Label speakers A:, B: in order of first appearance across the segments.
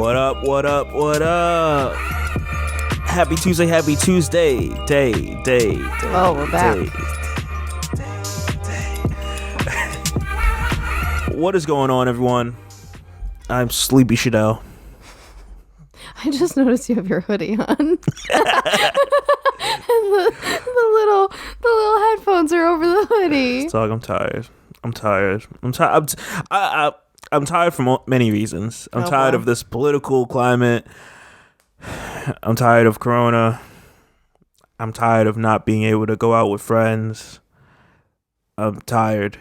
A: What up, what up, what up? Happy Tuesday, happy Tuesday. Day.
B: Oh, we're back.
A: What is going on, everyone? I'm Sleepy Shadell.
B: I just noticed you have your hoodie on. And the little headphones are over the hoodie.
A: Dog, I'm tired. I'm tired for many reasons. I'm tired of this political climate. I'm tired of Corona. I'm tired of not being able to go out with friends. I'm tired.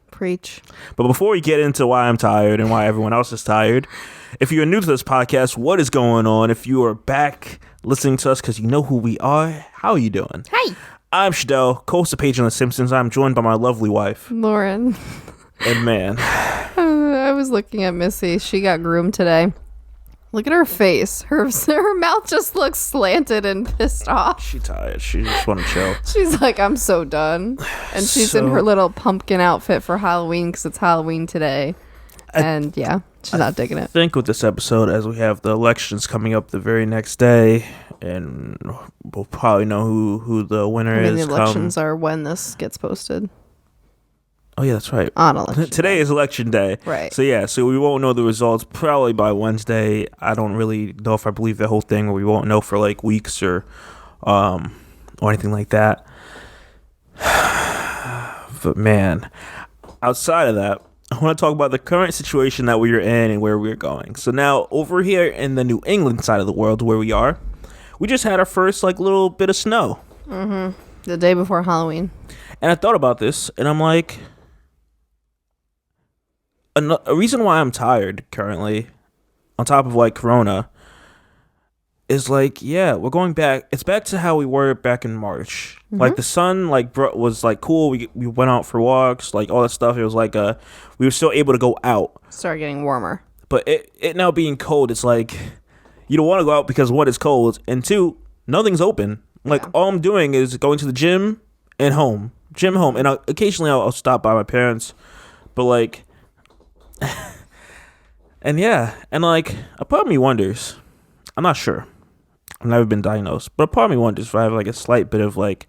B: Preach.
A: But before we get into why I'm tired and why everyone else is tired, if you're new to this podcast, what is going on? If you are back listening to us because you know who we are, how are you doing?
B: Hi.
A: I'm Shadell, co-host of PagingTheSimpsons. I'm joined by my lovely wife,
B: Lauren.
A: And man,
B: I was looking at Missy. She got groomed today. Look at her face. Her mouth just looks slanted and pissed off.
A: she's tired. She just want to chill.
B: She's like, I'm so done. And she's in her little pumpkin outfit for Halloween because it's Halloween today. And yeah, she's not digging it.
A: I think with this episode, as we have the elections coming up the very next day, and we'll probably know who the winner is.
B: The elections are when this gets posted.
A: Oh yeah, that's right.
B: On election
A: Today is election day.
B: Right.
A: So yeah, so we won't know the results probably by Wednesday. I don't really know if I believe the whole thing, or we won't know for like weeks or anything like that. But man, outside of that, I want to talk about the current situation that we are in and where we're going. So now over here in the New England side of the world where we are, we just had our first like little bit of snow.
B: Mm-hmm. The day before Halloween.
A: And I thought about this and I'm like, a reason why I'm tired currently, on top of like Corona, is like, yeah, we're going back. It's back to how we were back in March. Mm-hmm. Like the sun was like cool. We went out for walks, like all that stuff. It was like we were still able to go out.
B: Start getting warmer.
A: But it now being cold, it's like you don't want to go out because one, it's cold, and two, nothing's open. Like all I'm doing is going to the gym and home, and occasionally I'll stop by my parents, but like. And yeah, and like a part of me wonders, I'm not sure, I've never been diagnosed, but a part of me wonders if I have like a slight bit of like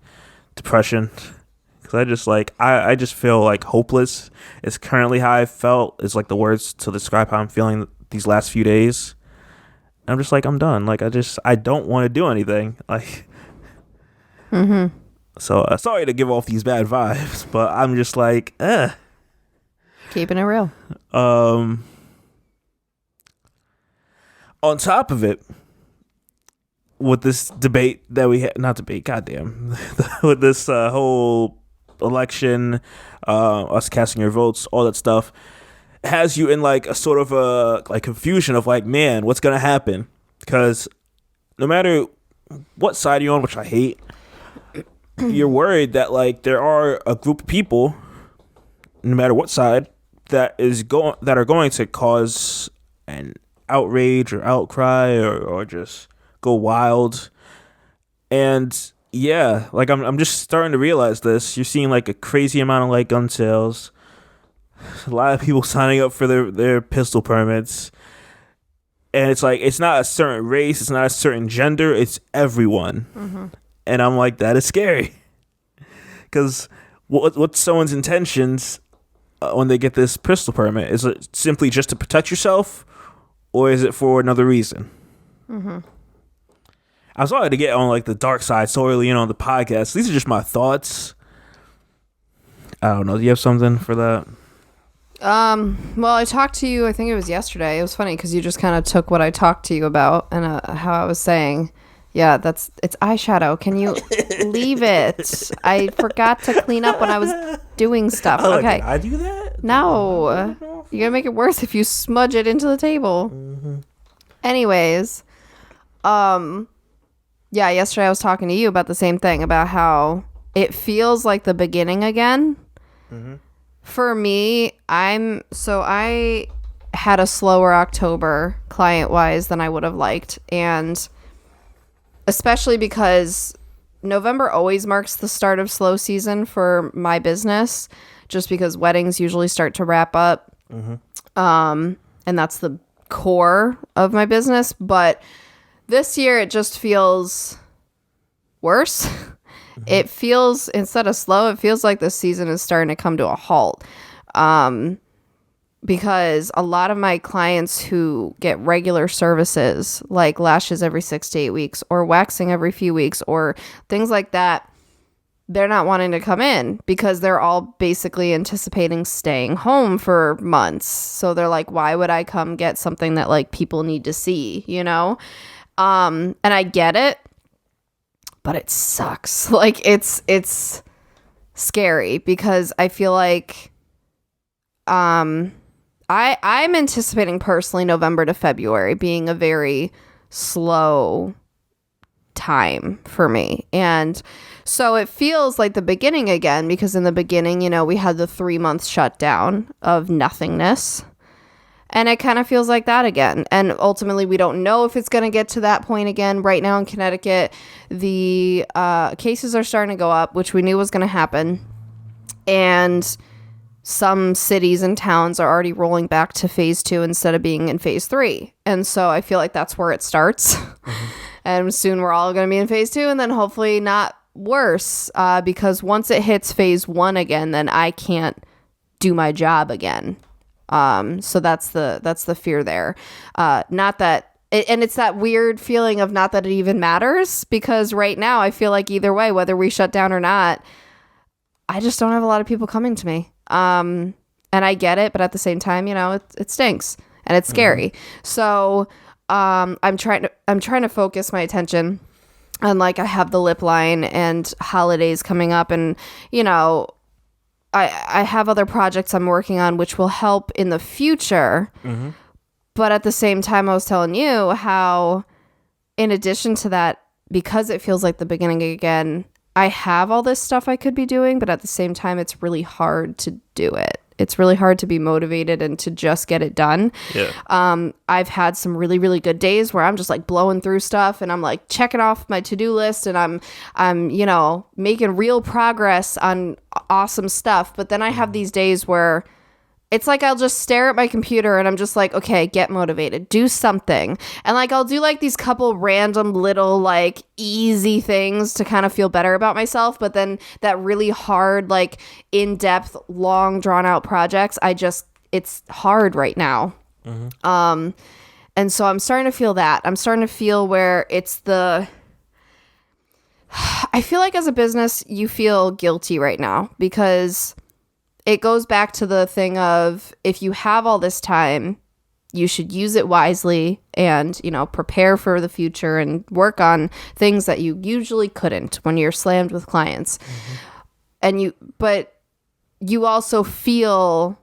A: depression, because I just like I just feel like hopeless. It's currently how I felt. It's like the words to describe how I'm feeling these last few days. And I'm just like, I'm done. Like I don't want to do anything. Like So sorry to give off these bad vibes, but I'm just like
B: Keeping it real.
A: On top of it, with this debate that we had, not debate, goddamn, with this whole election, us casting your votes, all that stuff, has you in like a sort of a like confusion of like, man, what's gonna happen? Because no matter what side you're on, which I hate, you're worried that like there are a group of people, no matter what side, that are going to cause an outrage or outcry or just go wild. And yeah, like I'm just starting to realize this. You're seeing like a crazy amount of like gun sales, a lot of people signing up for their pistol permits, and it's like it's not a certain race, it's not a certain gender, it's everyone. And I'm like, that is scary, because what's someone's intentions when they get this pistol permit? Is it simply just to protect yourself, or is it for another reason? I was sorry to get on like the dark side so early in on the podcast. These are just my thoughts. I don't know. Do you have something for that?
B: Well, I talked to you, I think it was yesterday. It was funny because you just kind of took what I talked to you about and how I was saying, yeah, it's eyeshadow. Can you leave it? I forgot to clean up when I was doing stuff.
A: Oh,
B: okay.
A: Did I do that?
B: No. You're going to make it worse if you smudge it into the table. Anyways, yeah, yesterday I was talking to you about the same thing, about how it feels like the beginning again. For me, I had a slower October client-wise than I would have liked, and especially because November always marks the start of slow season for my business, just because weddings usually start to wrap up. And that's the core of my business, but this year it just feels worse. It feels, instead of slow, it feels like the season is starting to come to a halt. Because a lot of my clients who get regular services like lashes every 6 to 8 weeks or waxing every few weeks or things like that, they're not wanting to come in because they're all basically anticipating staying home for months. So they're like, why would I come get something that like people need to see, you know? And I get it, but it sucks. Like it's scary because I feel like I'm anticipating personally November to February being a very slow time for me. And so it feels like the beginning again, because in the beginning, you know, we had the 3-month shutdown of nothingness. And it kind of feels like that again. And ultimately, we don't know if it's going to get to that point again. Right now in Connecticut, the cases are starting to go up, which we knew was going to happen. And some cities and towns are already rolling back to phase 2 instead of being in phase 3. And so I feel like that's where it starts. And soon we're all going to be in phase 2 and then hopefully not worse, because once it hits phase 1 again, then I can't do my job again. So that's the fear there. Not that, and it's that weird feeling of not that it even matters, because right now I feel like either way, whether we shut down or not, I just don't have a lot of people coming to me. And I get it, but at the same time, you know, it stinks and it's scary. So, I'm trying to focus my attention on, like, I have the lip line and holidays coming up, and, you know, I have other projects I'm working on which will help in the future. But at the same time, I was telling you how, in addition to that, because it feels like the beginning again, I have all this stuff I could be doing, but at the same time, it's really hard to do it. It's really hard to be motivated and to just get it done. Yeah. I've had some really, really good days where I'm just like blowing through stuff and I'm like checking off my to-do list and I'm, you know, making real progress on awesome stuff. But then I have these days where it's like I'll just stare at my computer and I'm just like, okay, get motivated, do something. And like I'll do like these couple random little like easy things to kind of feel better about myself. But then that really hard, like in-depth, long drawn out projects, it's hard right now. And so I'm starting to feel that. I'm starting to feel where it's I feel like as a business, you feel guilty right now because it goes back to the thing of, if you have all this time, you should use it wisely and, you know, prepare for the future and work on things that you usually couldn't when you're slammed with clients. But you also feel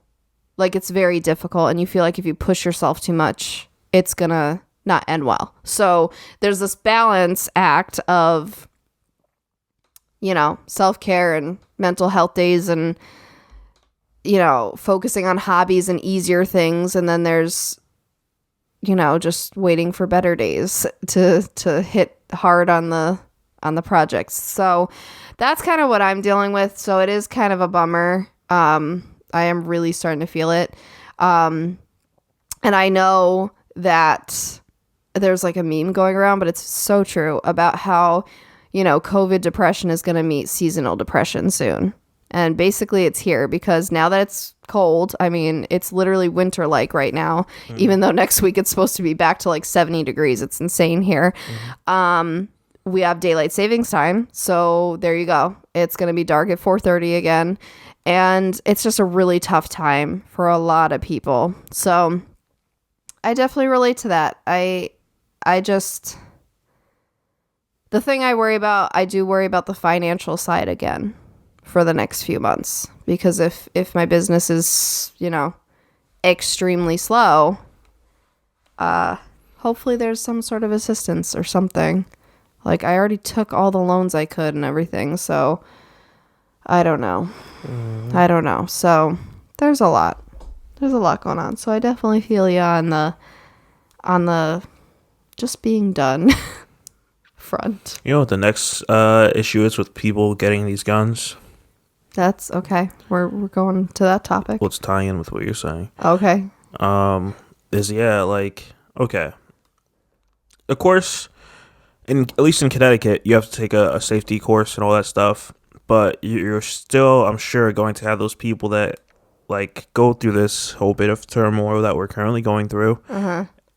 B: like it's very difficult, and you feel like if you push yourself too much, it's gonna not end well. So there's this balance act of, you know, self-care and mental health days and, you know, focusing on hobbies and easier things. And then there's, you know, just waiting for better days to hit hard on the projects. So that's kind of what I'm dealing with. So it is kind of a bummer. I am really starting to feel it. And I know that there's like a meme going around, but it's so true about how, you know, COVID depression is going to meet seasonal depression soon. And basically it's here because now that it's cold, I mean, it's literally winter-like right now, even though next week it's supposed to be back to like 70 degrees. It's insane here. We have daylight savings time. So there you go. It's going to be dark at 4:30 again. And it's just a really tough time for a lot of people. So I definitely relate to that. I just, the thing I do worry about the financial side again for the next few months, because if my business is, you know, extremely slow, hopefully there's some sort of assistance or something. Like, I already took all the loans I could and everything, so I don't know. So there's a lot going on. So I definitely feel you on the just being done front.
A: You know what the next issue is with people getting these guns?
B: That's okay. We're going to that topic.
A: Well, it's tying in with what you're saying.
B: Okay.
A: is, yeah, like, okay. Of course, at least in Connecticut, you have to take a safety course and all that stuff. But you're still, I'm sure, going to have those people that like go through this whole bit of turmoil that we're currently going through,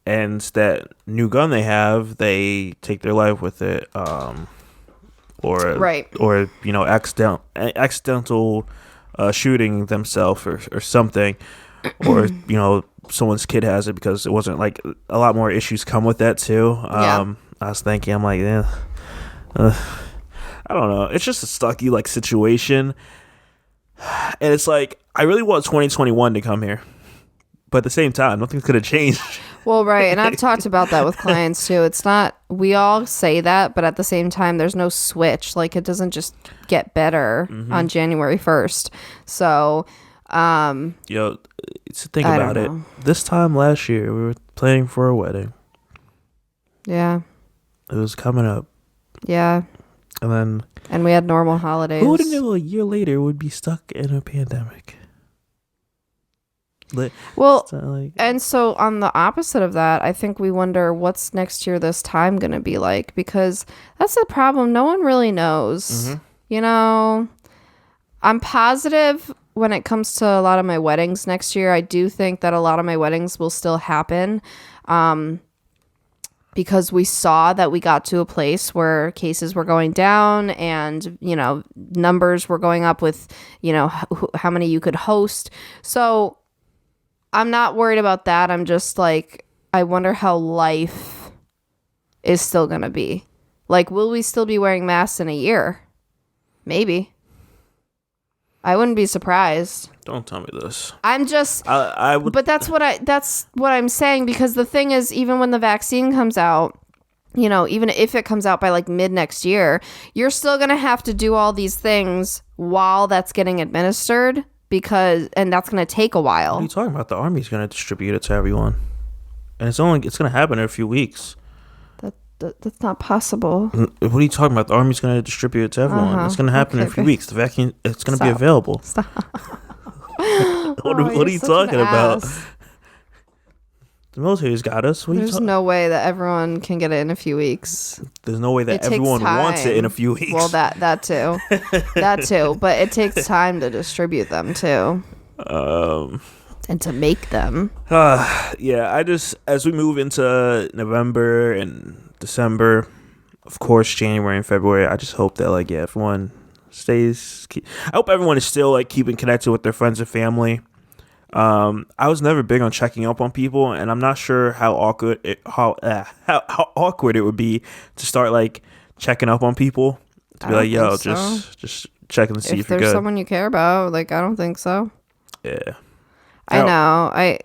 A: and that new gun they have, they take their life with it, or accidental shooting themselves or something, or someone's kid has it because it wasn't like a lot more issues come with that too. I was thinking, I'm like, I don't know. It's just a stucky like situation, and it's like I really want 2021 to come here, but at the same time, nothing's gonna change.
B: Well, right, and I've talked about that with clients too. It's not. We all say that, but at the same time, there's no switch. Like it doesn't just get better on January 1st. So,
A: it's the thing about it. This time last year, we were planning for a wedding.
B: Yeah,
A: it was coming up.
B: Yeah.
A: And
B: we had normal holidays.
A: Who would have knew a year later would be stuck in a pandemic?
B: And so on the opposite of that, I think we wonder what's next year this time going to be like, because that's the problem. No one really knows. I'm positive when it comes to a lot of my weddings next year. I do think that a lot of my weddings will still happen. Because we saw that we got to a place where cases were going down and, numbers were going up with, how many you could host. So I'm not worried about that. I'm just like, I wonder how life is still going to be. Like, will we still be wearing masks in a year? Maybe. I wouldn't be surprised.
A: Don't tell me this.
B: I'm just, I would, but that's what I'm saying, because the thing is, even when the vaccine comes out, even if it comes out by like mid next year, you're still going to have to do all these things while that's getting administered, and that's going to take a while.
A: What are you talking about? The Army's going to distribute it to everyone, and it's going to happen in a few weeks.
B: That's not possible.
A: What are you talking about? The Army's going to distribute it to everyone. It's going to happen in a few weeks. The vaccine, it's going to be available.
B: Stop.
A: What are you talking about? The military's got us.
B: There's no way that everyone can get it in a few weeks.
A: There's no way that everyone wants it in a few weeks.
B: Well, that too. That too. But it takes time to distribute them too. And to make them.
A: Yeah, as we move into November and December, of course, January and February, I just hope that everyone stays. I hope everyone is still keeping connected with their friends and family. I was never big on checking up on people, and I'm not sure how awkward it would be to start checking up on people, to be like, yo, just checking to see if you're good.
B: If there's someone you care about, I don't think so.
A: Yeah.
B: I know. I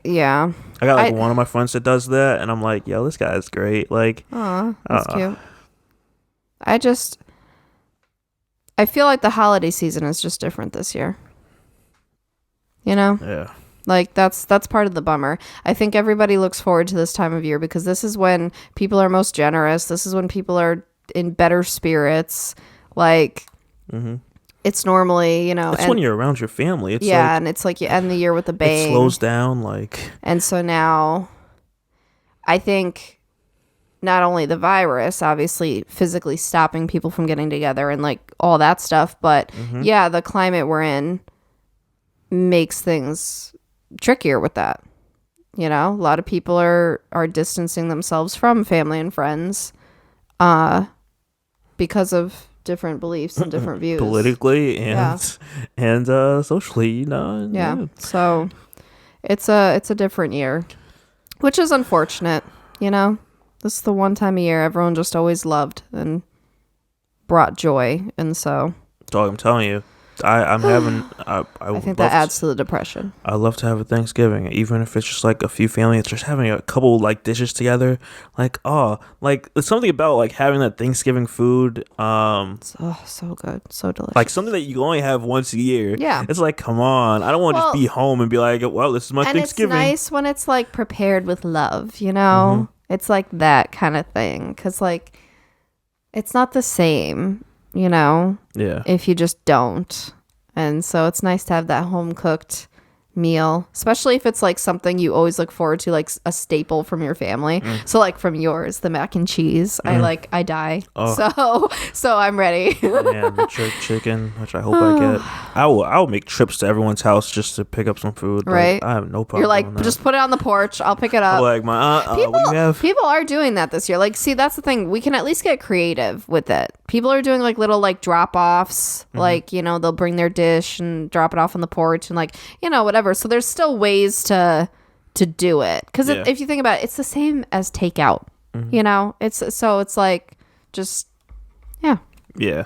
A: got one of my friends that does that, and I'm like, yo, this guy's great.
B: Aw, that's cute. I feel like the holiday season is just different this year.
A: Yeah.
B: That's part of the bummer. I think everybody looks forward to this time of year because this is when people are most generous. This is when people are in better spirits. It's normally, it's
A: when you're around your family. It's
B: and it's you end the year with a bang.
A: It slows down,
B: And so now, I think not only the virus, obviously physically stopping people from getting together and all that stuff, but the climate we're in makes things trickier with that. A lot of people are distancing themselves from family and friends because of different beliefs and different views
A: politically and socially,
B: So it's a different year, which is unfortunate. This is the one time a year everyone just always loved and brought joy, and so
A: dog, I'm telling you, I'm having I
B: think that adds to the depression.
A: I love to have a Thanksgiving, even if it's just a few families just having a couple dishes together. There's something about having that Thanksgiving food.
B: So good, so delicious.
A: Something that you only have once a year.
B: Yeah,
A: it's come on, I don't want to just be home and be well, this is my Thanksgiving.
B: And it's nice when it's prepared with love. It's that kind of thing, because it's not the same.
A: Yeah.
B: If you just don't. And so it's nice to have that home cooked meal, especially if it's like something you always look forward to, like a staple from your family. So like from yours, the mac and cheese, I die. So I'm ready.
A: Man, the jerk chicken, which I hope I get. I will make trips to everyone's house just to pick up some food.
B: Right.
A: I have no problem.
B: You're like, just put it on the porch, I'll pick it up.
A: Like my aunt,
B: people,
A: what do you have?
B: people are doing that this year. Like, see, that's the thing, we can at least get creative with it. People are doing like little like drop-offs, like, you know, they'll bring their dish and drop it off on the porch and like, you know, whatever. So there's still ways to do it, because if you think about it, it's the same as takeout. You know, it's like just
A: yeah.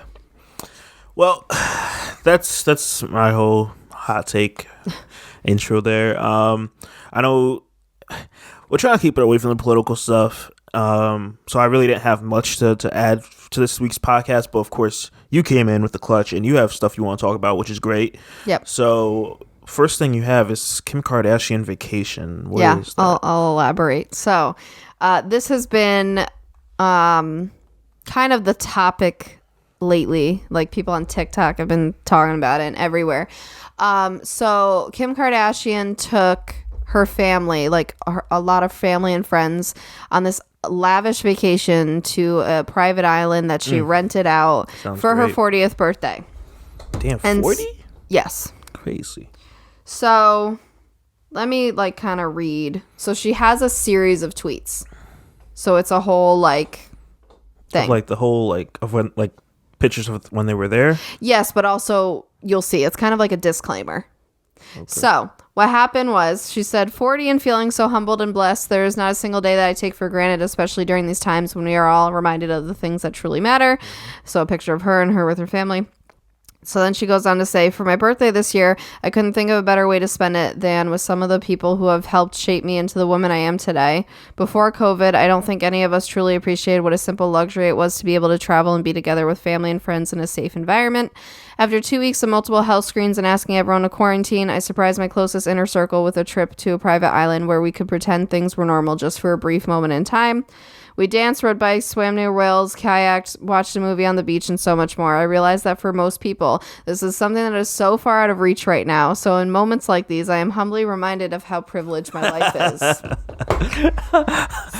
A: Well, that's my whole hot take intro there. I know we're trying to keep it away from the political stuff, so I really didn't have much to add to this week's podcast, but of course you came in with the clutch and you have stuff you want to talk about, which is great.
B: Yep.
A: So first thing you have is Kim Kardashian vacation. What is that?
B: I'll elaborate. So this has been kind of the topic lately. Like, people on TikTok have been talking about it and everywhere. So Kim Kardashian took her family, like a lot of family and friends, on this lavish vacation to a private island that she rented out for her 40th birthday.
A: Damn, 40?
B: Yes.
A: Crazy.
B: So let me like kind of read. So she has a series of tweets. So it's a whole like thing.
A: Of, like the whole like of when like pictures of when they were there.
B: Yes, but also you'll see it's kind of like a disclaimer. Okay. So what happened was, she said, 40 and feeling so humbled and blessed. There is not a single day that I take for granted, especially during these times when we are all reminded of the things that truly matter. So a picture of her and her with her family. So then she goes on to say, for my birthday this year, I couldn't think of a better way to spend it than with some of the people who have helped shape me into the woman I am today. Before COVID, I don't think any of us truly appreciated what a simple luxury it was to be able to travel and be together with family and friends in a safe environment. After 2 weeks of multiple health screens and asking everyone to quarantine, I surprised my closest inner circle with a trip to a private island where we could pretend things were normal just for a brief moment in time. We danced, rode bikes, swam near whales, kayaked, watched a movie on the beach, and so much more. I realize that for most people, this is something that is so far out of reach right now. So in moments like these, I am humbly reminded of how privileged my life is.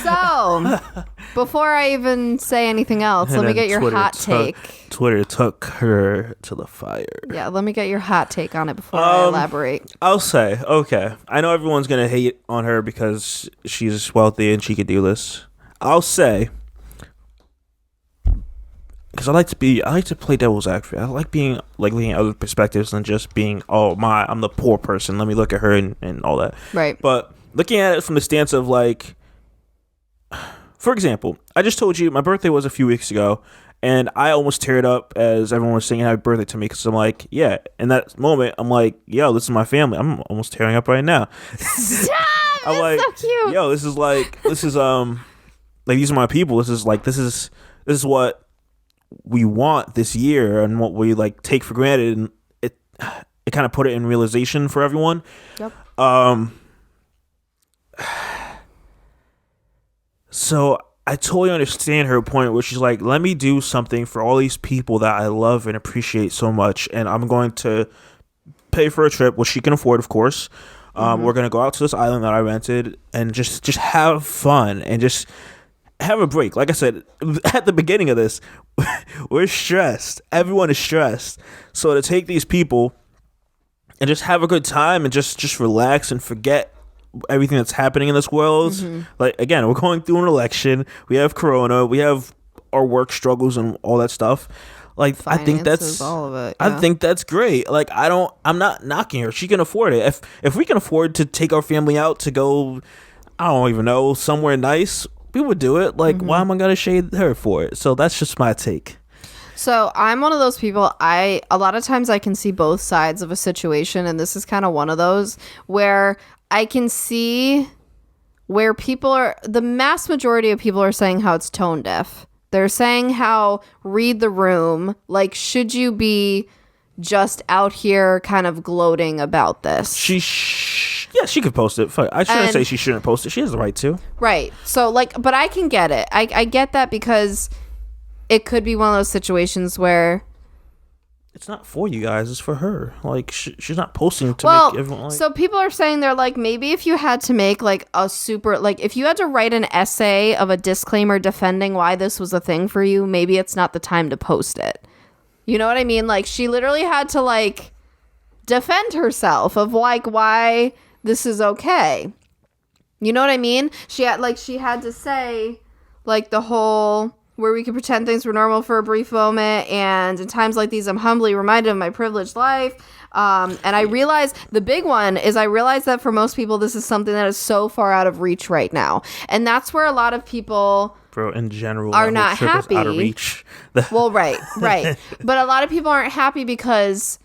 B: So, before I even say anything else, let me get your hot take.
A: Twitter took her to the fire.
B: Yeah, let me get your hot take on it before I elaborate.
A: I'll say, okay, I know everyone's going to hate on her because she's wealthy and she could do this. I'll say, because I like to play devil's advocate. I like being like looking at other perspectives than just being, I'm the poor person, let me look at her and all that.
B: Right.
A: But looking at it from the stance of like, for example, I just told you my birthday was a few weeks ago, and I almost teared up as everyone was singing happy birthday to me, because I'm like, yeah, in that moment I'm like, yo, this is my family. I'm almost tearing up right now.
B: Stop!
A: I'm like,
B: so cute.
A: Yo, this is like, these are my people. This is what we want this year and what we like take for granted, and it kind of put it in realization for everyone.
B: Yep.
A: So I totally understand her point where she's like, let me do something for all these people that I love and appreciate so much, and I'm going to pay for a trip, which she can afford, of course. We're gonna go out to this island that I rented and just have fun and just have a break. Like I said at the beginning of this, we're stressed. Everyone is stressed. So to take these people and just have a good time and just relax and forget everything that's happening in this world. Like, again, we're going through an election. We have Corona. We have our work struggles and all that stuff. Like,
B: Finances,
A: I think that's
B: all of it. Yeah.
A: I think that's great. Like, I'm not knocking her. She can afford it. If we can afford to take our family out to go, I don't even know, somewhere nice, we would do it. Like, why am I gonna shade her for it? So that's just my take.
B: So I'm one of those people, a lot of times I can see both sides of a situation, and this is kind of one of those where I can see where the mass majority of people are saying how it's tone deaf. They're saying how, read the room, like, should you be just out here kind of gloating about this?
A: She could post it. I shouldn't say she shouldn't post it. She has the right to.
B: Right. So, like, but I can get it. I get that, because it could be one of those situations where
A: it's not for you guys. It's for her. Like, she's not posting to
B: well,
A: make everyone like.
B: So people are saying they're like, maybe if you had to make like a super, like if you had to write an essay of a disclaimer defending why this was a thing for you, maybe it's not the time to post it. You know what I mean? Like, she literally had to like defend herself of like why this is okay. You know what I mean? She had to say like the whole where we could pretend things were normal for a brief moment, and in times like these I'm humbly reminded of my privileged life. And I realize the big one is I realize that for most people this is something that is so far out of reach right now, and that's where a lot of people
A: in general
B: are not happy.
A: Out of reach.
B: Well, right. But a lot of people aren't happy because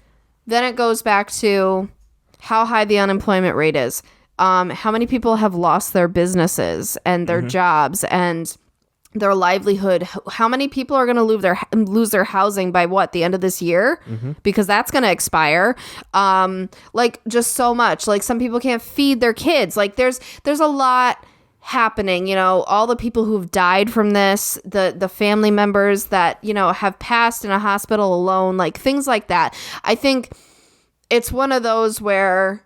B: then it goes back to how high the unemployment rate is. How many people have lost their businesses and their jobs and their livelihood? How many people are going to lose their housing by the end of this year? Because that's going to expire. Like, just so much. Like, some people can't feed their kids. Like, there's a lot happening, you know, all the people who've died from this, the family members that, you know, have passed in a hospital alone, like things like that. I think it's one of those where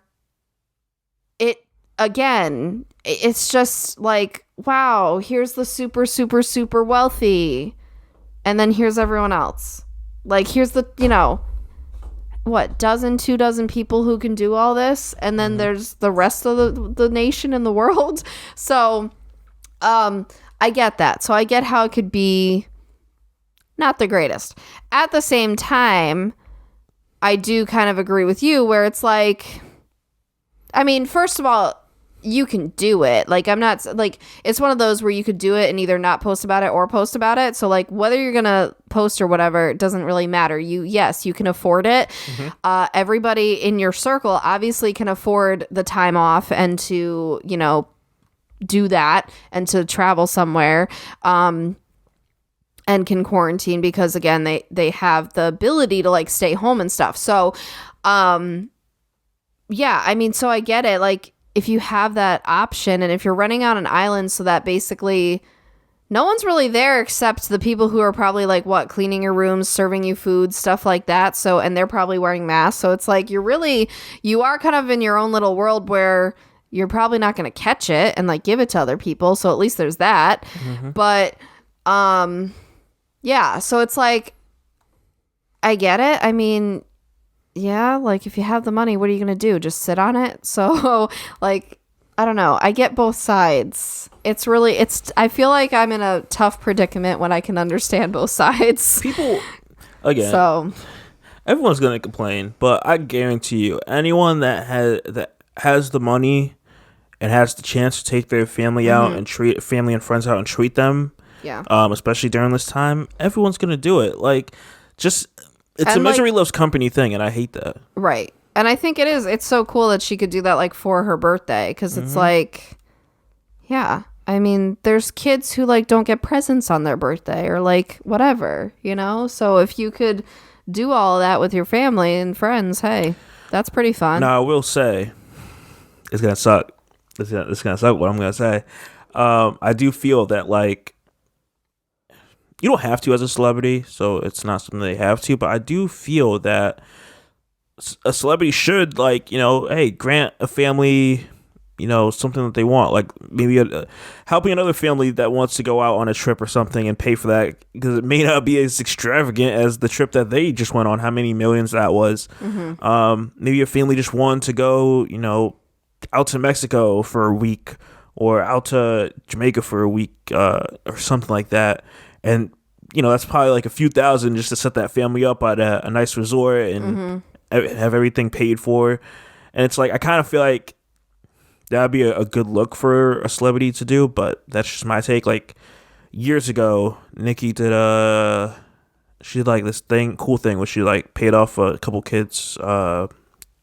B: it's just like, wow, here's the super, super, super wealthy. And then here's everyone else. Like, here's the, you know, what, 2 dozen people who can do all this. And then there's the rest of the nation and the world. So, I get that. So I get how it could be not the greatest. At the same time, I do kind of agree with you where it's like, I mean, first of all, you can do it. Like, I'm not like, it's one of those where you could do it and either not post about it or post about it. So like, whether you're gonna post or whatever, it doesn't really matter. Yes, you can afford it. Everybody in your circle obviously can afford the time off and to, you know, do that and to travel somewhere, and can quarantine because again, they have the ability to like stay home and stuff. So, yeah, I mean, so I get it. Like, if you have that option and if you're renting out an island so that basically no one's really there except the people who are probably like cleaning your rooms, serving you food, stuff like that. So, and they're probably wearing masks. So it's like, you are kind of in your own little world where you're probably not going to catch it and like give it to other people. So at least there's that. But, yeah, so it's like, I get it. I mean, yeah, like if you have the money, what are you going to do? Just sit on it? So like, I don't know. I get both sides. I feel like I'm in a tough predicament when I can understand both sides.
A: People, again,
B: so
A: everyone's going to complain, but I guarantee you, anyone that has the money and has the chance to take their family out and treat family and friends out and treat them, especially during this time, everyone's going to do it. Like, just... It's a misery loves company thing, and I hate that. Right.
B: And I think it's so cool that she could do that, like, for her birthday, because it's like, yeah. I mean, there's kids who, like, don't get presents on their birthday, or, like, whatever, you know? So if you could do all of that with your family and friends, hey, that's pretty fun.
A: Now, I will say, it's going to suck. It's going to suck what I'm going to say. I do feel that, like, you don't have to as a celebrity, so it's not something they have to, but I do feel that a celebrity should, like, you know, hey, grant a family, you know, something that they want, like maybe helping another family that wants to go out on a trip or something and pay for that, because it may not be as extravagant as the trip that they just went on, how many millions that was. Maybe a family just wanted to go, you know, out to Mexico for a week or out to Jamaica for a week or something like that. And, you know, that's probably like a few thousand just to set that family up at a nice resort and have everything paid for. And it's like, I kind of feel like that would be a good look for a celebrity to do, but that's just my take. Like, years ago, Nikki did she did like this cool thing where she like paid off a couple kids'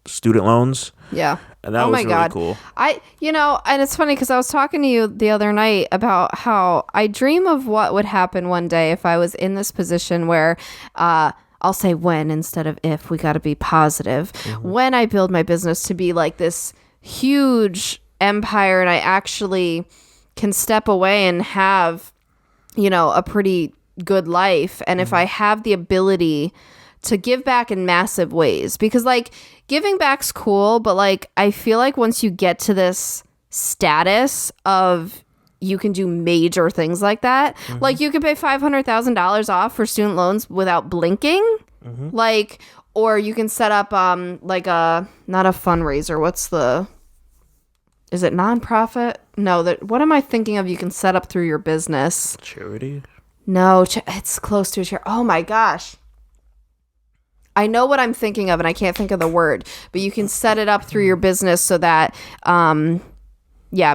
A: student loans.
B: Yeah.
A: And that was really cool.
B: And it's funny because I was talking to you the other night about how I dream of what would happen one day if I was in this position where, I'll say when instead of if, we got to be positive. When I build my business to be like this huge empire and I actually can step away and have, you know, a pretty good life. And if I have the ability to give back in massive ways, because like giving back's cool, but like I feel like once you get to this status of you can do major things like that, like you can pay $500,000 off for student loans without blinking, like, or you can set up like a, not a fundraiser, is it nonprofit? No, what am I thinking of? You can set up through your business.
A: Charity? No,
B: it's close to a charity. Oh my gosh. I know what I'm thinking of and I can't think of the word, but you can set it up through your business so that,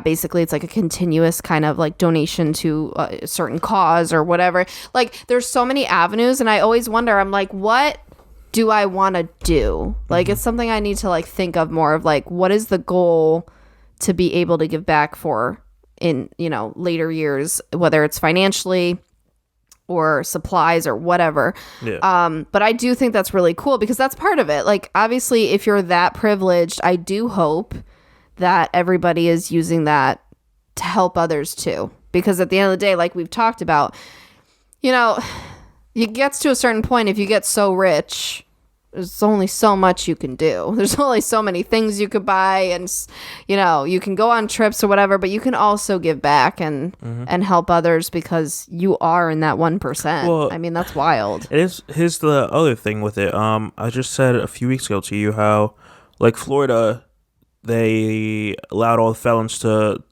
B: basically it's like a continuous kind of like donation to a certain cause or whatever. Like there's so many avenues, and I always wonder, I'm like, what do I want to do? Like it's something I need to like think of more of, like, what is the goal to be able to give back for in, later years, whether it's financially or supplies or whatever.
A: Yeah.
B: But I do think that's really cool because that's part of it. Like, obviously, if you're that privileged, I do hope that everybody is using that to help others too. Because at the end of the day, like we've talked about, it gets to a certain point, if you get so rich, there's only so much you can do. There's only so many things you could buy, and you can go on trips or whatever, but you can also give back and help others because you are in that 1%. Well, I mean, that's wild.
A: Here's the other thing with it. I just said a few weeks ago to you how, like, Florida, they allowed all the felons to,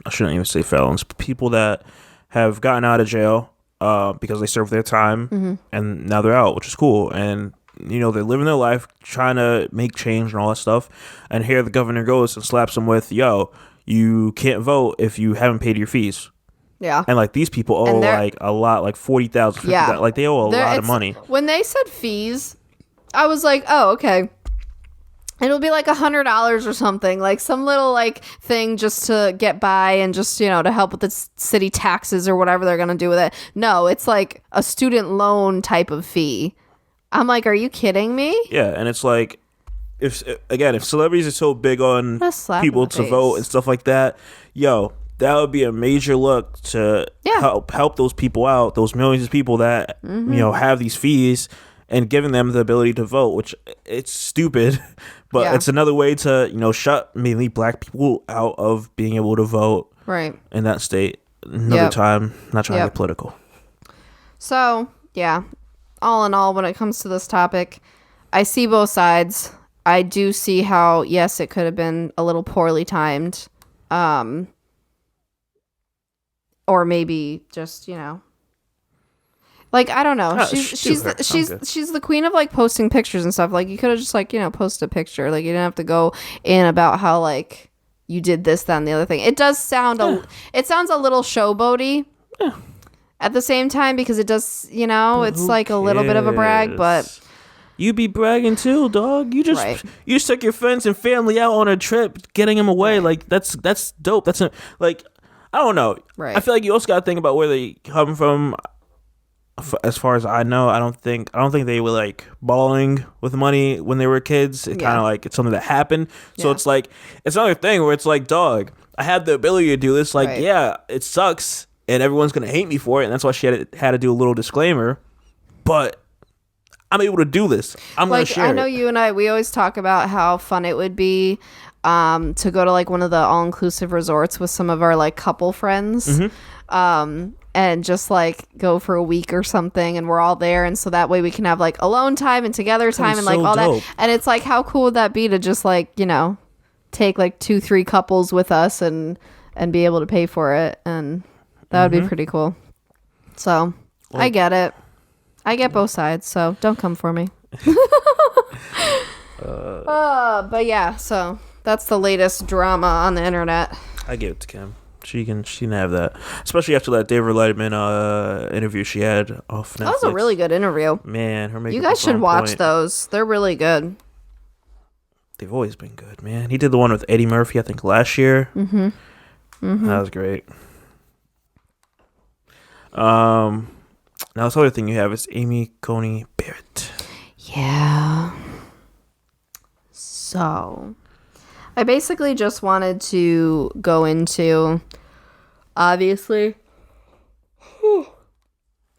A: I shouldn't even say felons, but people that have gotten out of jail because they served their time and now they're out, which is cool. And they're living their life, trying to make change and all that stuff. And here the governor goes and slaps them with, yo, you can't vote if you haven't paid your fees.
B: Yeah.
A: And like these people owe like a lot, like $40,000, $50,000. Yeah. Like they owe a lot of money.
B: When they said fees, I was like, oh, okay. It'll be like $100 or something, like some little like thing just to get by and just, to help with the city taxes or whatever they're going to do with it. No, it's like a student loan type of fee. I'm like, are you kidding me?
A: Yeah, and it's like, if celebrities are so big on people to vote and stuff like that, that would be a major look to help those people out, those millions of people that have these fees, and giving them the ability to vote, which it's stupid, but it's another way to shut mainly black people out of being able to vote
B: right
A: in that state. Another time, not trying to get political.
B: So all in all, when it comes to this topic, I see both sides. I do see how, yes, it could have been a little poorly timed. Or maybe just, like, I don't know. She's the queen of like posting pictures and stuff. Like, you could have just like, post a picture. Like, you didn't have to go in about how like you did this, that, and the other thing. It does sound it sounds a little showboaty. Yeah. At the same time, because it does, it's like a little bit of a brag, but
A: you be bragging too, dog. You just took your friends and family out on a trip, getting them away. Like that's dope. That's I don't know.
B: Right.
A: I feel like you also got to think about where they come from. As far as I know, I don't think they were like balling with money when they were kids. It kind of like it's something that happened. So it's like it's another thing where it's like, dog, I have the ability to do this. Like, it sucks. And everyone's going to hate me for it. And that's why she had to do a little disclaimer. But I'm able to do this. I'm going to share it.
B: I know you and I, we always talk about how fun it would be to go to like one of the all-inclusive resorts with some of our like couple friends. And just like go for a week or something. And we're all there. And so that way we can have like alone time and together time and like all that. And it's like, how cool would that be to just like, take like 2-3 couples with us and be able to pay for it. And that would be pretty cool. So I get it. I get both sides. So don't come for me. But yeah, so that's the latest drama on the internet.
A: I give it to Kim. She can have that, especially after that David Letterman interview she had off Netflix. That
B: was a really good interview.
A: Man, her makeup.
B: You guys should watch those. They're really good.
A: They've always been good, man. He did the one with Eddie Murphy, I think, last year. That was great. Now this other thing you have is Amy Coney Barret.
B: Yeah. So, I basically just wanted to go into, obviously,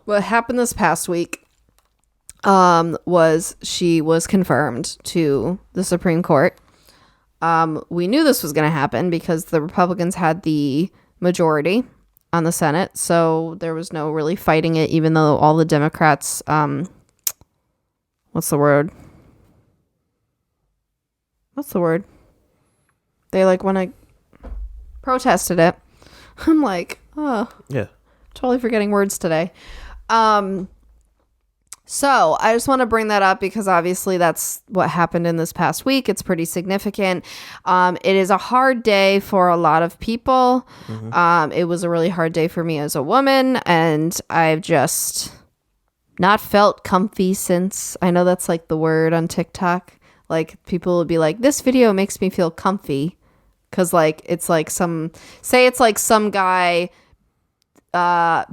B: what happened this past week. she was confirmed to the Supreme Court. We knew this was going to happen because the Republicans had the majority on the Senate, so there was no really fighting it, even though all the Democrats, what's the word? They like when I protested it. I'm like, oh,
A: yeah,
B: totally forgetting words today. So I just want to bring that up because obviously that's what happened in this past week. It's pretty significant. It is a hard day for a lot of people. It was a really hard day for me as a woman, and I've just not felt comfy since. I know that's like the word on TikTok. Like people will be like, this video makes me feel comfy. Cause like, it's like some guy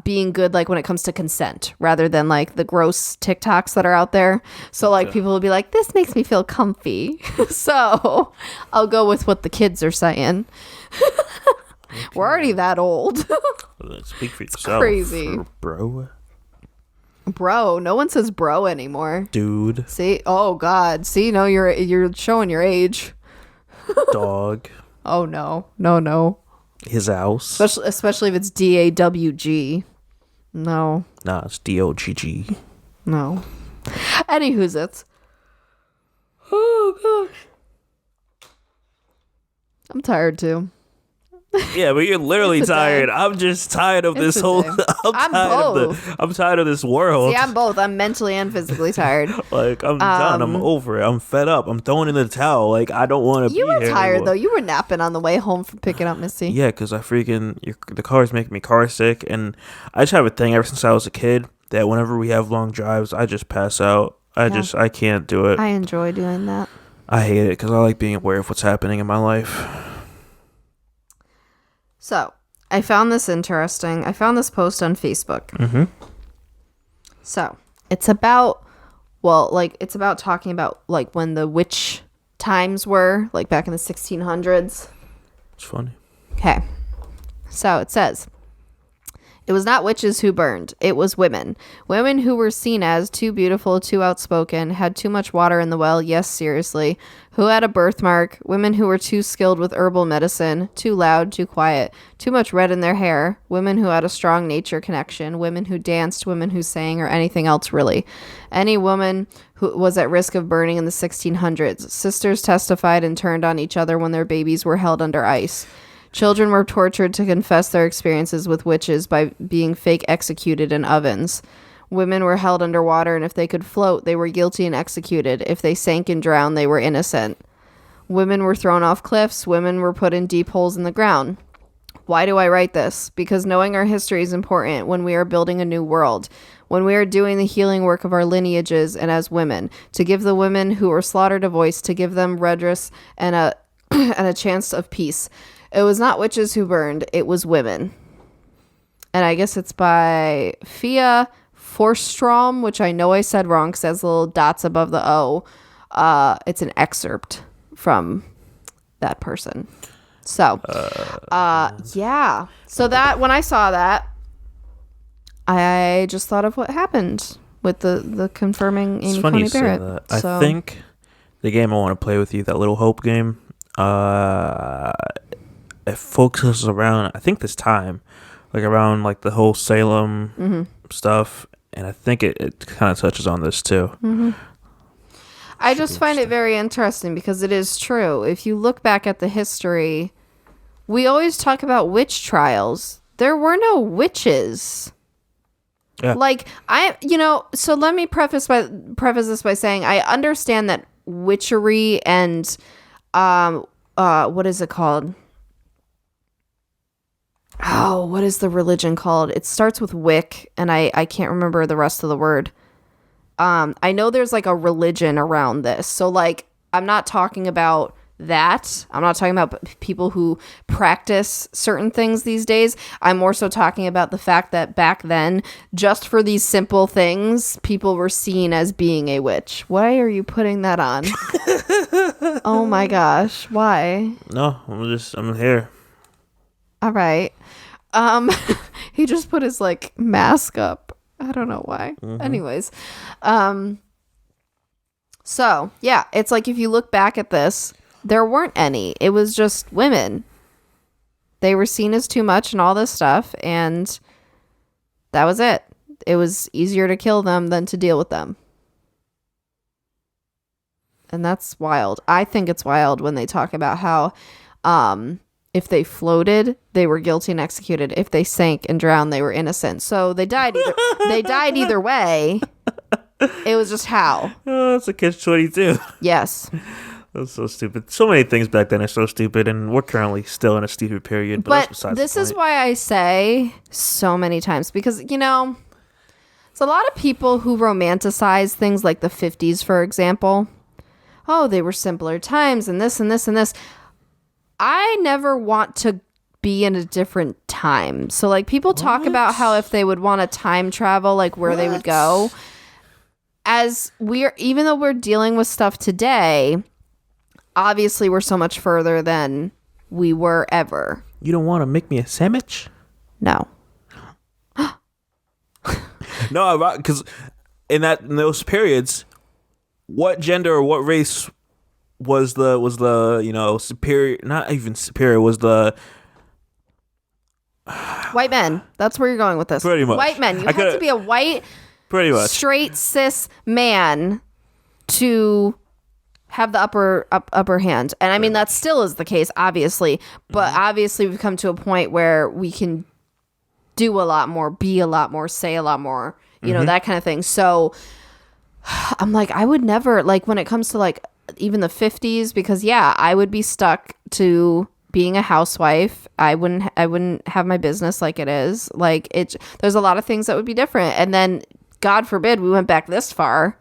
B: being good, like when it comes to consent, rather than like the gross TikToks that are out there. So like people will be like, this makes me feel comfy. So I'll go with what the kids are saying. Okay. We're already that old.
A: Speak for yourself.
B: Crazy.
A: Bro,
B: no one says bro anymore.
A: Dude.
B: See? Oh God. See, no, you're showing your age.
A: Dog.
B: Oh no. His house. Especially if it's DAWG. No.
A: Nah, it's DOGG.
B: No. Anywho's it's. Oh gosh. I'm tired too.
A: Yeah, but you're literally tired. I'm just tired of this whole. I'm tired of this world.
B: See, I'm both. I'm mentally and physically tired.
A: Like I'm done. I'm over it. I'm fed up. I'm throwing in the towel. Like I don't want to.
B: You were tired
A: anymore.
B: though. You were napping on the way home from picking up Missy.
A: Yeah, because the cars make me car sick, and I just have a thing ever since I was a kid that whenever we have long drives, I just pass out. I can't do it.
B: I enjoy doing that.
A: I hate it because I like being aware of what's happening in my life.
B: So, I found this interesting. I found this post on Facebook.
A: Mm-hmm.
B: So, it's about talking about, like, when the witch times were, like, back in the 1600s.
A: It's funny.
B: Okay. So, it says, it was not witches who burned. It was women. Women who were seen as too beautiful, too outspoken, had too much water in the well, yes, seriously, who had a birthmark, women who were too skilled with herbal medicine, too loud, too quiet, too much red in their hair, women who had a strong nature connection, women who danced, women who sang, or anything else really. Any woman who was at risk of burning in the 1600s. Sisters testified and turned on each other when their babies were held under ice. Children were tortured to confess their experiences with witches by being fake executed in ovens. Women were held underwater, and if they could float, they were guilty and executed. If they sank and drowned, they were innocent. Women were thrown off cliffs. Women were put in deep holes in the ground. Why do I write this? Because knowing our history is important when we are building a new world, when we are doing the healing work of our lineages and as women, to give the women who were slaughtered a voice, to give them redress and a chance of peace. It was not witches who burned, it was women. And I guess it's by Fia Forstrom, which I know I said wrong because it has little dots above the O. It's an excerpt from that person. So, yeah. So that, when I saw that, I just thought of what happened with the confirming Amy Coney Barret.
A: I think the game I want to play with you, that Little Hope game, it focuses around, I think this time, like around like the whole Salem stuff, and I think it kind of touches on this too.
B: I just find it very interesting because it is true. If you look back at the history, we always talk about witch trials. There were no witches.
A: Yeah.
B: Like so let me preface this by saying I understand that witchery and what is it called? Oh, what is the religion called? It starts with Wick, and I can't remember the rest of the word. I know there's like a religion around this. So like, I'm not talking about that. I'm not talking about people who practice certain things these days. I'm more so talking about the fact that back then, just for these simple things, people were seen as being a witch. Why are you putting that on? Oh my gosh. Why?
A: No, I'm here.
B: All right. He just put his like mask up. I don't know why. Anyways. So, yeah, it's like if you look back at this, there weren't any. It was just women. They were seen as too much and all this stuff, and that was it. It was easier to kill them than to deal with them. And that's wild. I think it's wild when they talk about how if they floated, they were guilty and executed. If they sank and drowned, they were innocent. So they died either way. It was just how.
A: Oh, it's a catch-22.
B: Yes.
A: That's so stupid. So many things back then are so stupid, and we're currently still in a stupid period. But that's besides
B: this
A: the point.
B: is why I say so many times, because, you know, it's a lot of people who romanticize things like the 50s, for example. Oh, they were simpler times and this and this and this. I never want to be in a different time. So, like, people talk about how if they would want to time travel, like where they would go. Even though we're dealing with stuff today, obviously we're so much further than we were ever.
A: You don't want to make me a sandwich?
B: No.
A: No, because in those periods, what gender or what race was the superior? Not even superior. Was the
B: white men? That's where you're going with this.
A: Pretty much.
B: White men. You have to be a white,
A: pretty much
B: straight cis man to have the upper hand. And I mean that still is the case, obviously. But obviously we've come to a point where we can do a lot more, be a lot more, say a lot more, you know, that kind of thing. So I'm like, I would never, like, when it comes to like even the 50s, because I would be stuck to being a housewife. I wouldn't have my business like it is. Like, there's a lot of things that would be different. And then God forbid we went back this far.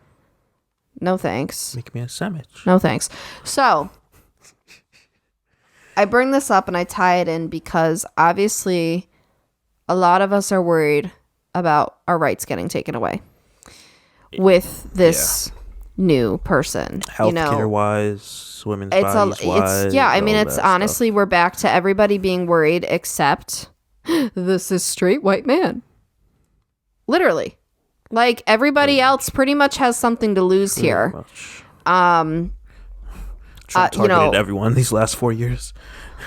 B: No thanks.
A: Make me a sandwich.
B: No thanks. So I bring this up and I tie it in because obviously a lot of us are worried about our rights getting taken away with this new person.
A: Healthcare wise, women's bodies wise.
B: I mean, it's honestly, we're back to everybody being worried except this is straight white man. Literally. Like, everybody else pretty much has something to lose here.
A: Trump targeted everyone these last 4 years.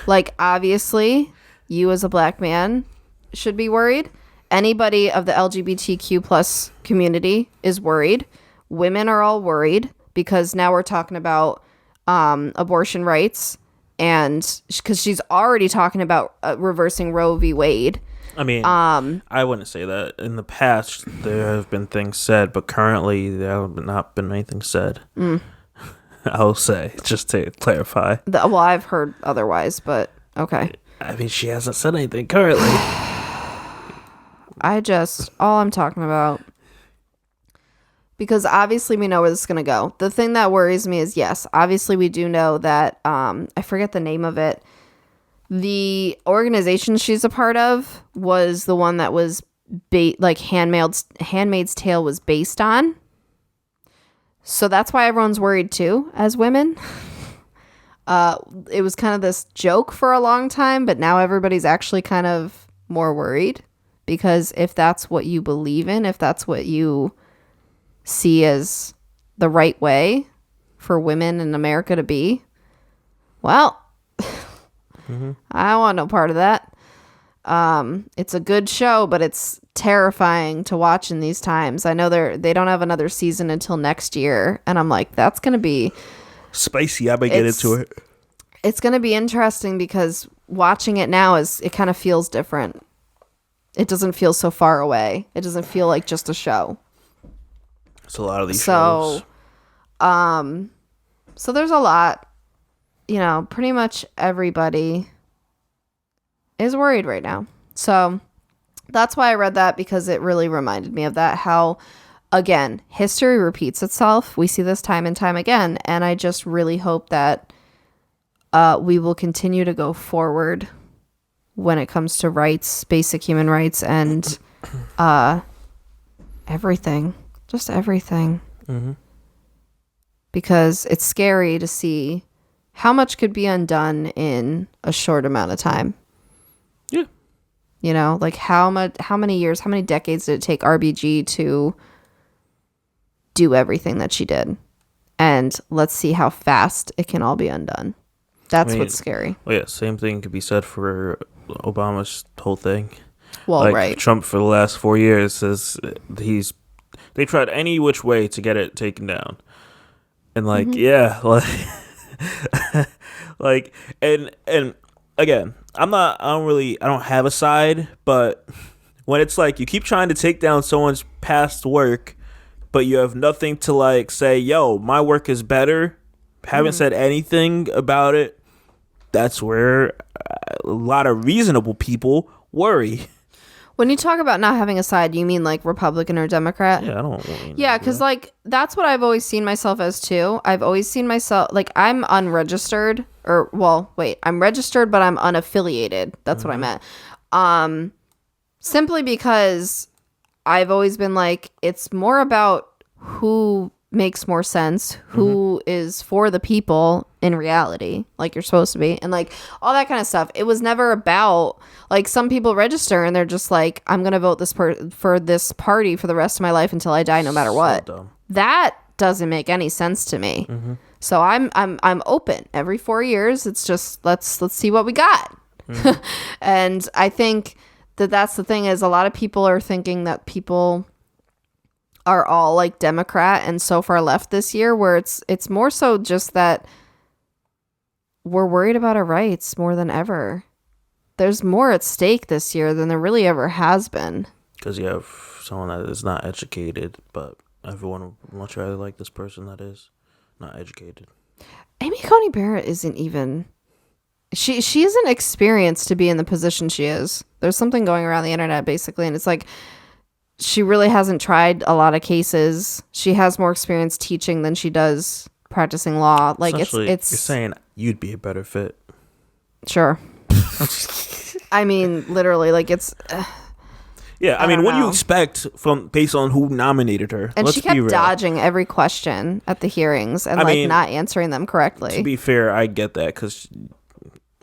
B: Like, obviously, you as a black man should be worried. Anybody of the LGBTQ plus community is worried. Women are all worried because now we're talking about abortion rights, and because she's already talking about reversing Roe v. Wade.
A: I mean, I wouldn't say that. In the past, there have been things said, but currently there have not been anything said. I'll say, just to clarify.
B: Well, I've heard otherwise, but okay.
A: I mean, she hasn't said anything currently.
B: All I'm talking about, because obviously we know where this is going to go. The thing that worries me is, yes, obviously we do know that, I forget the name of it. The organization she's a part of was the one that was Handmaid's Tale was based on. So that's why everyone's worried too, as women. It was kind of this joke for a long time, but now everybody's actually kind of more worried, because if that's what you believe in, if that's what you see as the right way for women in America to be, well, I don't want no part of that. It's a good show, but it's terrifying to watch in these times. I know they don't have another season until next year, and I'm like, that's gonna be
A: spicy. I may get into it.
B: It's gonna be interesting because watching it now it kind of feels different. It doesn't feel so far away. It doesn't feel like just a show.
A: It's a lot of these shows.
B: So there's a lot. You know, pretty much everybody is worried right now. So that's why I read that, because it really reminded me of that. How, again, history repeats itself. We see this time and time again. And I just really hope that we will continue to go forward when it comes to rights, basic human rights, and everything. Just everything. Because it's scary to see how much could be undone in a short amount of time.
A: Yeah.
B: You know, like how many years, how many decades did it take RBG to do everything that she did? And let's see how fast it can all be undone. That's what's scary.
A: Well, yeah, same thing could be said for Obama's whole thing.
B: Well,
A: like,
B: right.
A: Trump for the last 4 years says they tried any which way to get it taken down. And like, yeah, like, like, and again, I don't have a side, but when it's like you keep trying to take down someone's past work, but you have nothing to like say, yo, my work is better, haven't said anything about it, that's where a lot of reasonable people worry.
B: When you talk about not having a side, you mean like Republican or Democrat?
A: Yeah, I don't.
B: Yeah, because like that's what I've always seen myself as too. I've always seen myself like I'm unregistered, I'm registered, but I'm unaffiliated. That's what I meant. Simply because I've always been like, it's more about who makes more sense, who is for the people in reality, like you're supposed to be, and like all that kind of stuff. It was never about like some people register and they're just like, I'm gonna vote for this party for the rest of my life until I die, no matter what.
A: So dumb.
B: That doesn't make any sense to me. So I'm open every 4 years. It's just let's see what we got. And I think that's the thing, is a lot of people are thinking that people are all like Democrat and so far left this year, where it's more so just that we're worried about our rights more than ever. There's more at stake this year than there really ever has been.
A: Because you have someone that is not educated, but everyone would much rather like this person that is not educated.
B: Amy Coney Barret isn't even... She isn't experienced to be in the position she is. There's something going around the internet, basically, and it's like... She really hasn't tried a lot of cases. She has more experience teaching than she does practicing law. Like it's
A: you're saying you'd be a better fit.
B: Sure. I mean, literally, like it's.
A: Yeah, I mean, what do you expect from based on who nominated her?
B: And she kept dodging every question at the hearings and not answering them correctly.
A: To be fair, I get that because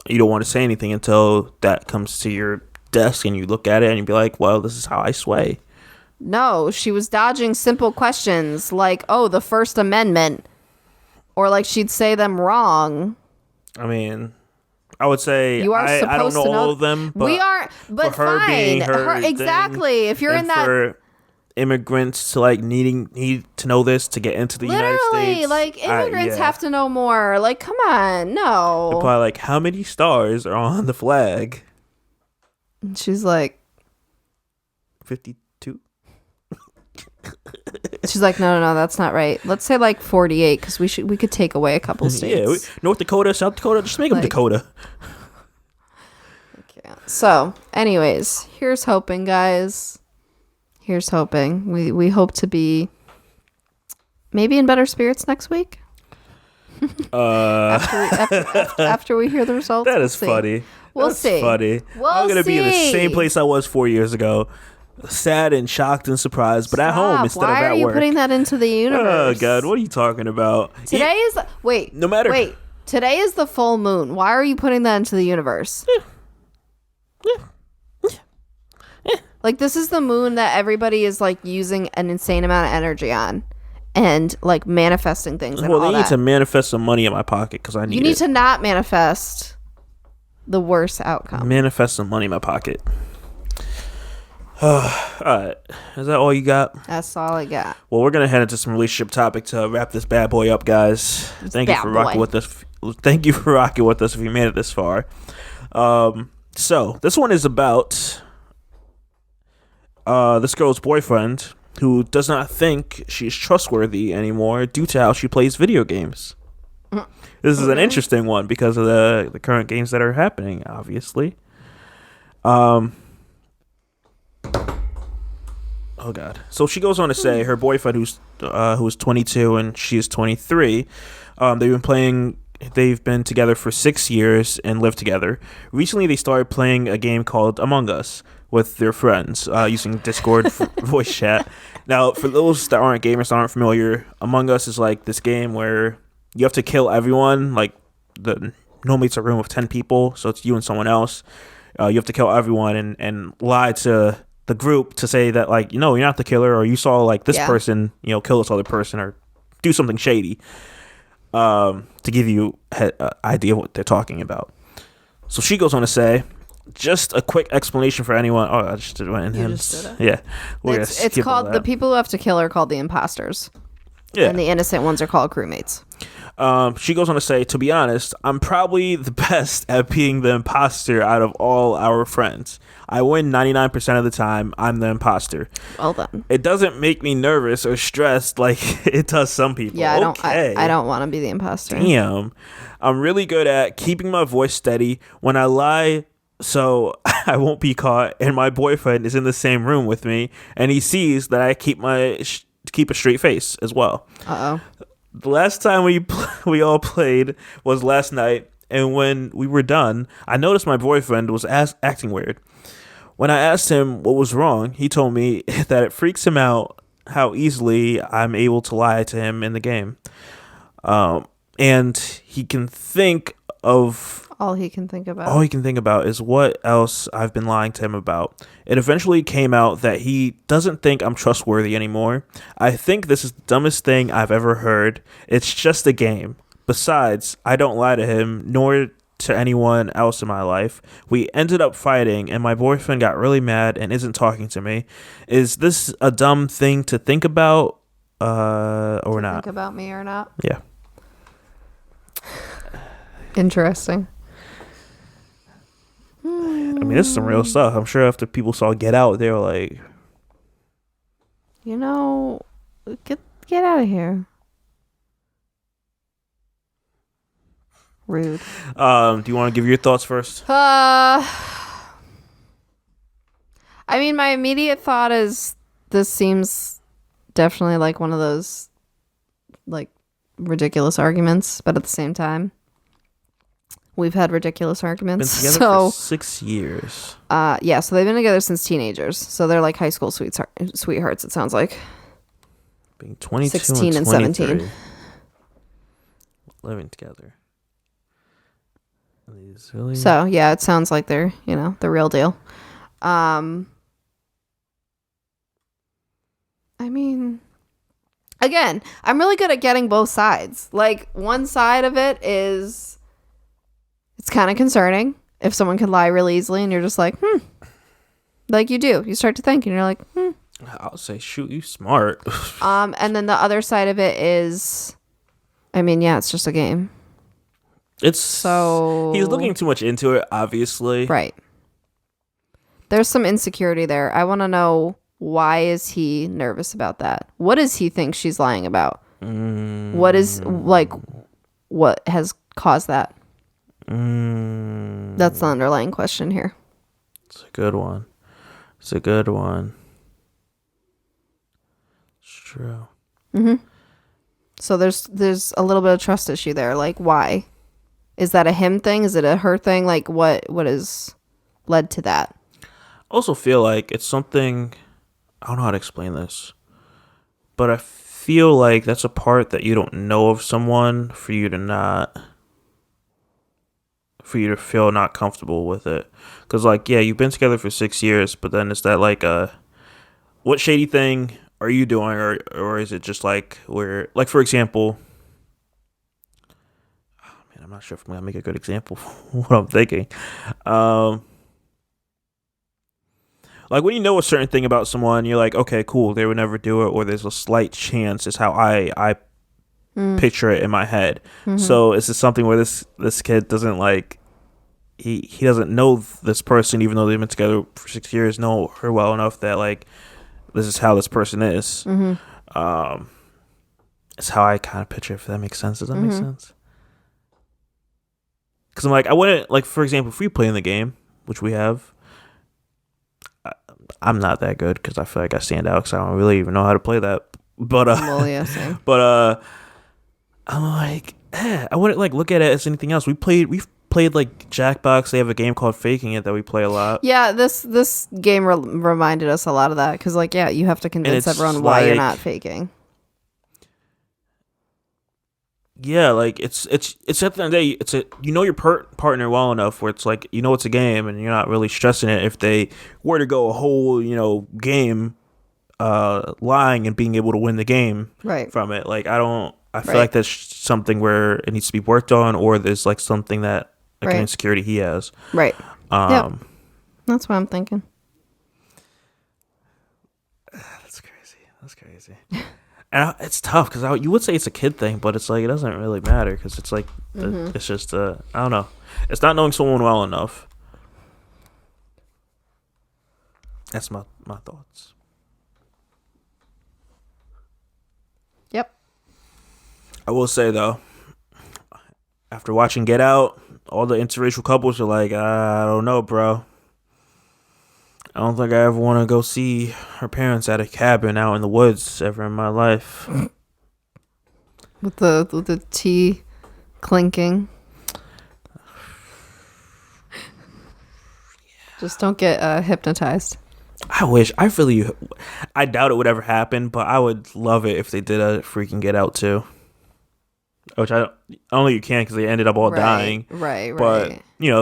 A: you don't want to say anything until that comes to your desk and you look at it and you be like, well, this is how I sway.
B: No, she was dodging simple questions like, oh, the First Amendment. Or like she'd say them wrong.
A: I mean, I would say
B: you are supposed
A: I don't know
B: to
A: all of them. But
B: we are, but
A: for her
B: fine.
A: Being her
B: exactly. If you're in that.
A: For immigrants to like need to know this to get into the United States.
B: Like immigrants have to know more. Like, come on, no.
A: They're probably like, how many stars are on the flag?
B: And she's like
A: 52.
B: She's like, no, that's not right. Let's say like 48 because we could take away a couple states.
A: Yeah, North Dakota, South Dakota, just make them Dakota.
B: Okay. So, anyways, here's hoping, guys. Here's hoping. We hope to be maybe in better spirits next week. After we hear the results.
A: That is funny.
B: We'll see.
A: Funny. I'm gonna be in the same place I was 4 years ago. Sad and shocked and surprised, but at home instead of at work.
B: Why are you putting that into the universe?
A: Oh God, what are you talking about?
B: Today is today is the full moon. Why are you putting that into the universe? Like, this is the moon that everybody is like using an insane amount of energy on, and like manifesting things.
A: Well, they need to manifest some money in my pocket because I need.
B: You need to not manifest the worst outcome.
A: Manifest some money in my pocket. All right, is that all you got?
B: That's all I got.
A: Well, we're gonna head into some relationship topic to wrap this bad boy up, guys. Thank you for rocking with us. Thank you for rocking with us if you made it this far. So this one is about this girl's boyfriend who does not think she's trustworthy anymore due to how she plays video games. This is an interesting one because of the current games that are happening, obviously. Oh God! So she goes on to say her boyfriend, who's 22 and she's 23, they've been together for 6 years and lived together. Recently, they started playing a game called Among Us with their friends using Discord voice chat. Now, for those that aren't gamers, that aren't familiar, Among Us is like this game where you have to kill everyone. Like normally it's a room of 10 people, so it's you and someone else. you have to kill everyone and lie to the group to say that like, you're not the killer, or you saw like this person, kill this other person or do something shady, to give you an idea of what they're talking about. So she goes on to say, just a quick explanation for anyone. Oh, I just did it.
B: You just did it.
A: Yeah.
B: It's called, the people who have to kill are called the imposters. Yeah. And the innocent ones are called crewmates.
A: She goes on to say, to be honest, I'm probably the best at being the imposter out of all our friends. I win 99% of the time. I'm the imposter.
B: Well done.
A: It doesn't make me nervous or stressed like it does some people.
B: Yeah, I don't want to be the imposter.
A: Damn. I'm really good at keeping my voice steady when I lie, so I won't be caught, and my boyfriend is in the same room with me, and he sees that I keep a straight face as well.
B: Uh-oh.
A: The last time we all played was last night, and when we were done, I noticed my boyfriend was acting weird. When I asked him what was wrong, he told me that it freaks him out how easily I'm able to lie to him in the game. And he can think of...
B: All he can think about
A: is what else I've been lying to him about. It eventually came out that he doesn't think I'm trustworthy anymore. I think this is the dumbest thing I've ever heard. It's just a game. Besides, I don't lie to him, nor to anyone else in my life. We ended up fighting, and my boyfriend got really mad and isn't talking to me. Is this a dumb thing to think about, or not?
B: Think about me or not?
A: Yeah.
B: Interesting.
A: I mean, this is some real stuff. I'm sure after people saw Get Out, they were like,
B: get out of here. Rude.
A: Do you want to give your thoughts first?
B: I mean, my immediate thought is this seems definitely like one of those like ridiculous arguments, but at the same time, we've had ridiculous arguments.
A: Been together for 6 years.
B: Yeah, so they've been together since teenagers. So they're like high school sweethearts, it sounds like.
A: Being 22
B: 16 and 17.
A: Living together. Really...
B: So, yeah, it sounds like they're, the real deal. I mean, again, I'm really good at getting both sides. Like, one side of it is, it's kind of concerning if someone can lie really easily and you're just like, like you do. You start to think and you're like,
A: I'll say, shoot, you smart.
B: And then the other side of it is, I mean, yeah, it's just a game.
A: He's looking too much into it, obviously. Right.
B: There's some insecurity there. I want to know, why is he nervous about that? What does he think she's lying about? What has caused that? That's the underlying question here.
A: It's a good one. It's true.
B: Mm-hmm. So there's a little bit of trust issue there. Like, why? Is that a him thing? Is it a her thing? Like, what has led to that?
A: I also feel like it's something, I don't know how to explain this, but I feel like that's a part that you don't know of someone for you to feel not comfortable with it. Because, like, yeah, you've been together for 6 years, but then is that like what shady thing are you doing, or is it just like where, like, for example, I'm not sure if I'm gonna make a good example of what I'm thinking. Like, when you know a certain thing about someone, you're like, okay, cool, they would never do it, or there's a slight chance, is how I picture it in my head. Mm-hmm. So is this something where this kid doesn't like, he doesn't know this person, even though they've been together for 6 years, know her well enough that like this is how this person is. Mm-hmm. It's how I kind of picture it, if that makes sense. Does that make sense? Because I'm like, I wouldn't, like, for example, if we play in the game, which we have, I'm not that good because I feel like I stand out because I don't really even know how to play that. But well, yeah, same. But I'm like, I wouldn't like look at it as anything else. We've played like Jackbox. They have a game called Faking It that we play a lot.
B: Yeah, this game reminded us a lot of that because, like, yeah, you have to convince everyone why you're not faking.
A: yeah, like it's at the end of the day, your partner well enough where it's like it's a game and you're not really stressing it if they were to go a whole game lying and being able to win the game
B: Right.
A: from it. Like I feel
B: Right.
A: like that's something where it needs to be worked on, or there's like something that an
B: Right.
A: insecurity he has.
B: Right. Yep. That's what I'm thinking.
A: That's crazy. And it's tough because you would say it's a kid thing, but it's like it doesn't really matter because it's like it's just I don't know. It's not knowing someone well enough. That's my thoughts.
B: Yep.
A: I will say though, after watching Get Out, all the interracial couples are like, I don't know, bro. I don't think I ever want to go see her parents at a cabin out in the woods ever in my life.
B: With the tea clinking. Just don't get hypnotized.
A: I doubt it would ever happen, but I would love it if they did a freaking Get Out too. Which I don't think you can because they ended up all dying.
B: Right.
A: But,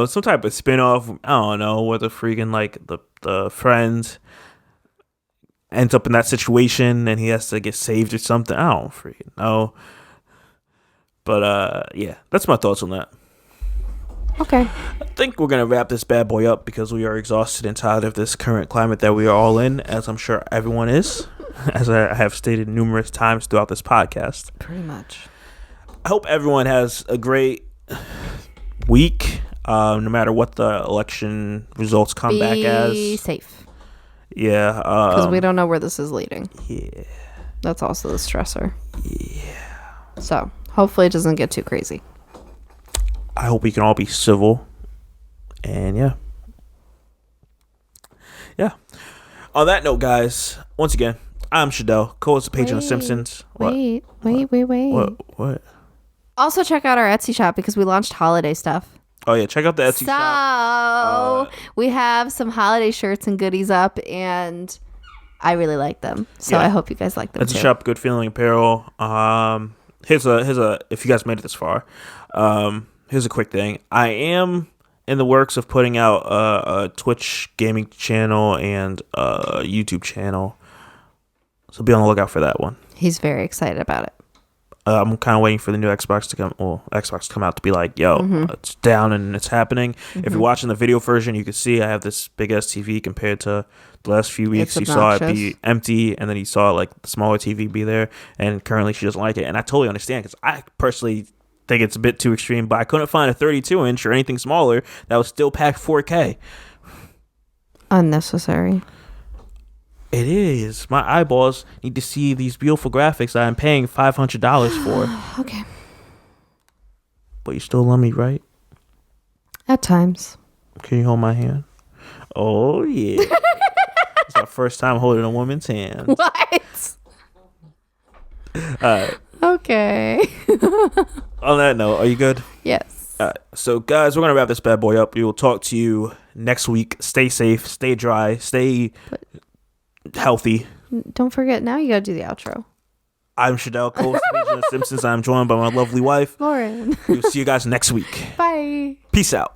A: some type of spin-off, I don't know, where the freaking, like, the friend ends up in that situation and he has to get saved or something. I don't freaking know. But, yeah, that's my thoughts on that.
B: Okay.
A: I think we're going to wrap this bad boy up because we are exhausted and tired of this current climate that we are all in, as I'm sure everyone is, as I have stated numerous times throughout this podcast.
B: Pretty much.
A: I hope everyone has a great week, no matter what the election results come back as.
B: Be safe.
A: Yeah.
B: Because we don't know where this is leading.
A: Yeah.
B: That's also the stressor.
A: Yeah.
B: So, hopefully it doesn't get too crazy.
A: I hope we can all be civil. And yeah. Yeah. On that note, guys, once again, I'm Shadell, co-host of Paging the Simpsons.
B: Wait.
A: What?
B: Also, check out our Etsy shop because we launched holiday stuff.
A: Oh, yeah. Check out the Etsy shop.
B: So, we have some holiday shirts and goodies up, and I really like them. So, I hope you guys like them
A: Etsy
B: too.
A: shop, Good Feeling Apparel. Here's a if you guys made it this far, here's a quick thing. I am in the works of putting out a Twitch gaming channel and a YouTube channel. So be on the lookout for that one.
B: He's very excited about it.
A: I'm kind of waiting for the new Xbox to come. Well, Xbox to come out to be like, yo, it's down and it's happening. If you're watching the video version, you can see I have this big ass TV compared to the last few weeks. You saw it be empty, and then you saw like the smaller TV be there. And currently, she doesn't like it, and I totally understand because I personally think it's a bit too extreme. But I couldn't find a 32-inch or anything smaller that was still packed 4K.
B: Unnecessary.
A: It is. My eyeballs need to see these beautiful graphics that I'm paying $500 for.
B: Okay.
A: But you still love me, right?
B: At times.
A: Can you hold my hand? Oh, yeah. It's our first time holding a woman's hand.
B: What? Okay.
A: On that note, are you good?
B: Yes.
A: So, guys, we're going to wrap this bad boy up. We will talk to you next week. Stay safe. Stay dry. Stay healthy.
B: Don't forget, now you gotta do the outro.
A: I'm Shadell, co-host of The Simpsons. I'm joined by my lovely wife.
B: Lauren.
A: We'll see you guys next week.
B: Bye.
A: Peace out.